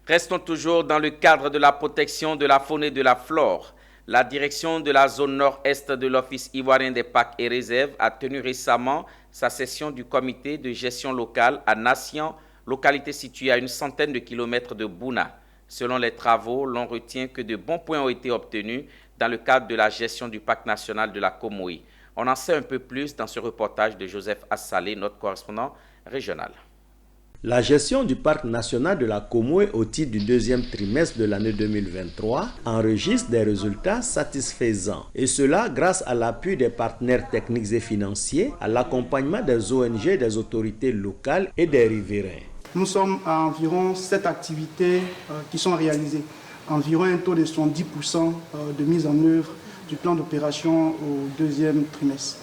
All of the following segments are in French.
Restons toujours dans le cadre de la protection de la faune et de la flore. La direction de la zone nord-est de l'Office ivoirien des parcs et réserves a tenu récemment sa session du comité de gestion locale à Nation, localité située à une centaine de kilomètres de Bouna. Selon les travaux, l'on retient que de bons points ont été obtenus dans le cadre de la gestion du parc national de la Komoï. On en sait un peu plus dans ce reportage de Joseph Assalé, notre correspondant régional. La gestion du parc national de la Komoï au titre du deuxième trimestre de l'année 2023 enregistre des résultats satisfaisants. Et cela grâce à l'appui des partenaires techniques et financiers, à l'accompagnement des ONG, des autorités locales et des riverains. Nous sommes à environ 7 activités qui sont réalisées, environ un taux de 70% de mise en œuvre du plan d'opération au deuxième trimestre.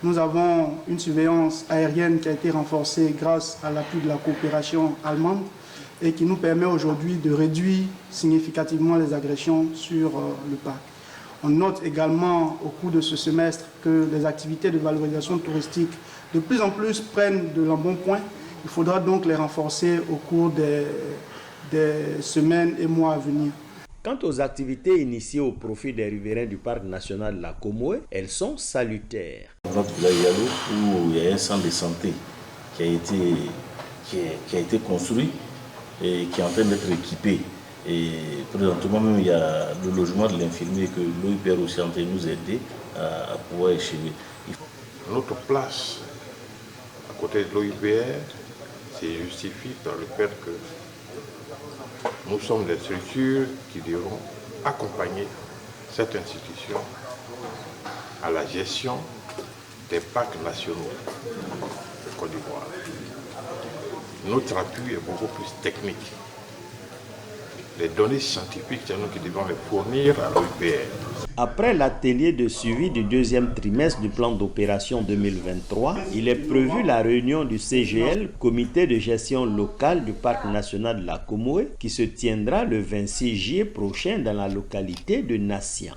Nous avons une surveillance aérienne qui a été renforcée grâce à l'appui de la coopération allemande et qui nous permet aujourd'hui de réduire significativement les agressions sur le parc. On note également au cours de ce semestre que les activités de valorisation touristique de plus en plus prennent de l'embonpoint. Il faudra donc les renforcer au cours des semaines et mois à venir. Quant aux activités initiées au profit des riverains du parc national de la Komoï, elles sont salutaires. Notre village Yalo, où il y a un centre de santé qui a été construit et qui est en train d'être équipé. Et présentement même, il y a le logement de l'infirmier que l'OIPR aussi est en train de nous aider à pouvoir échever. Notre place à côté de l'OIPR se justifie par le fait que nous sommes des structures qui devront accompagner cette institution à la gestion des parcs nationaux de Côte d'Ivoire. Notre appui est beaucoup plus technique. Les données scientifiques, c'est nous qui devons les fournir à l'OIPR. Après l'atelier de suivi du deuxième trimestre du plan d'opération 2023, il est prévu la réunion du CGL, Comité de gestion locale du parc national de la Komoï, qui se tiendra le 26 juillet prochain dans la localité de Nation.